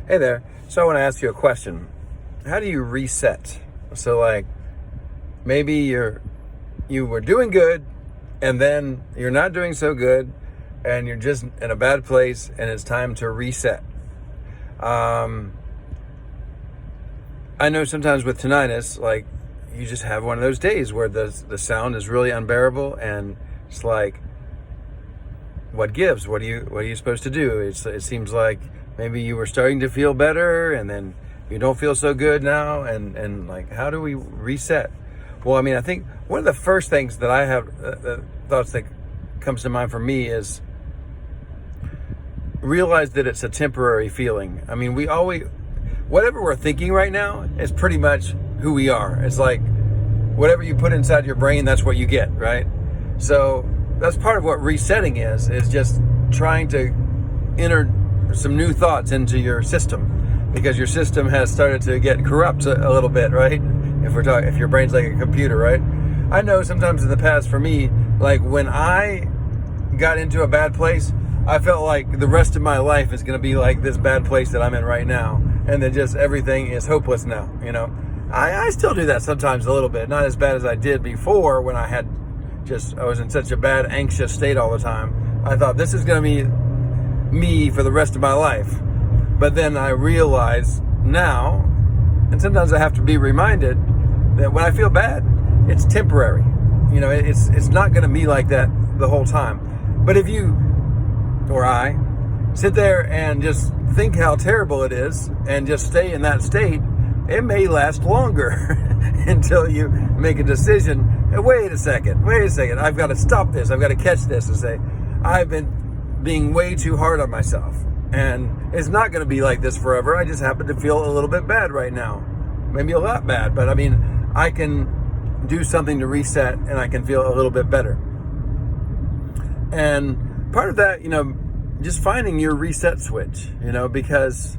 Hey there. So I want to ask you a question. How do you reset? So like maybe you were doing good and then you're not doing so good and you're just in a bad place and it's time to reset. I know sometimes with tinnitus, like you just have one of those days where the sound is really unbearable and it's like, what gives? What are you supposed to do? It seems like maybe you were starting to feel better and then you don't feel so good now. And like, how do we reset? Well, I mean, I think one of the first things that I have, thoughts that comes to mind for me is realize that it's a temporary feeling. I mean, whatever we're thinking right now is pretty much who we are. It's like whatever you put inside your brain, that's what you get, right? So that's part of what resetting is just trying to enter some new thoughts into your system, because your system has started to get corrupt a little bit, right? If your brain's like a computer, right? I know sometimes in the past for me, like when I got into a bad place, I felt like the rest of my life is going to be like this bad place that I'm in right now. And then just everything is hopeless now, you know? I still do that sometimes a little bit, not as bad as I did before when I was in such a bad, anxious state all the time. I thought this is going to be me for the rest of my life. But then I realize now, and sometimes I have to be reminded that when I feel bad, it's temporary. You know, it's not going to be like that the whole time. But if you, or I, sit there and just think how terrible it is and just stay in that state, it may last longer until you make a decision. Hey, wait a second, I've got to stop this. I've got to catch this and say, I've been being way too hard on myself. And it's not going to be like this forever. I just happen to feel a little bit bad right now. Maybe a lot bad, but I mean, I can do something to reset and I can feel a little bit better. And part of that, you know, just finding your reset switch, you know, because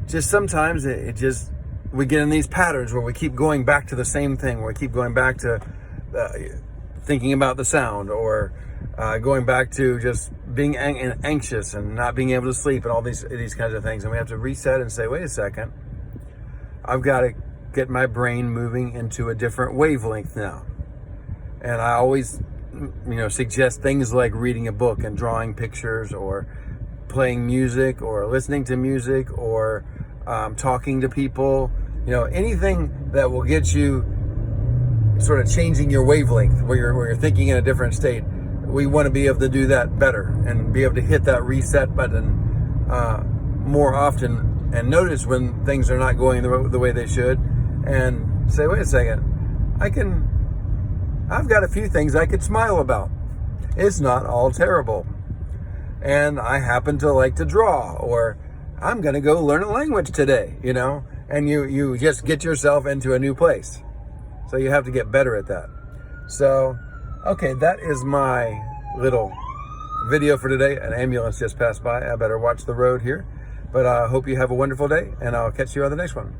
just sometimes we get in these patterns where we keep going back to the same thing, where we keep going back to thinking about the sound, or going back to just being anxious and not being able to sleep and all these kinds of things. And we have to reset and say, wait a second, I've got to get my brain moving into a different wavelength now. And I always, you know, suggest things like reading a book and drawing pictures, or playing music, or listening to music, or talking to people, you know, anything that will get you sort of changing your wavelength, where you're thinking in a different state. We want to be able to do that better and be able to hit that reset button more often, and notice when things are not going the way they should, and say, wait a second, I've got a few things I could smile about. It's not all terrible. And I happen to like to draw, or I'm going to go learn a language today, you know, and you just get yourself into a new place. So you have to get better at that. So, okay, that is my little video for today. An ambulance just passed by. I better watch the road here. But I hope you have a wonderful day, and I'll catch you on the next one.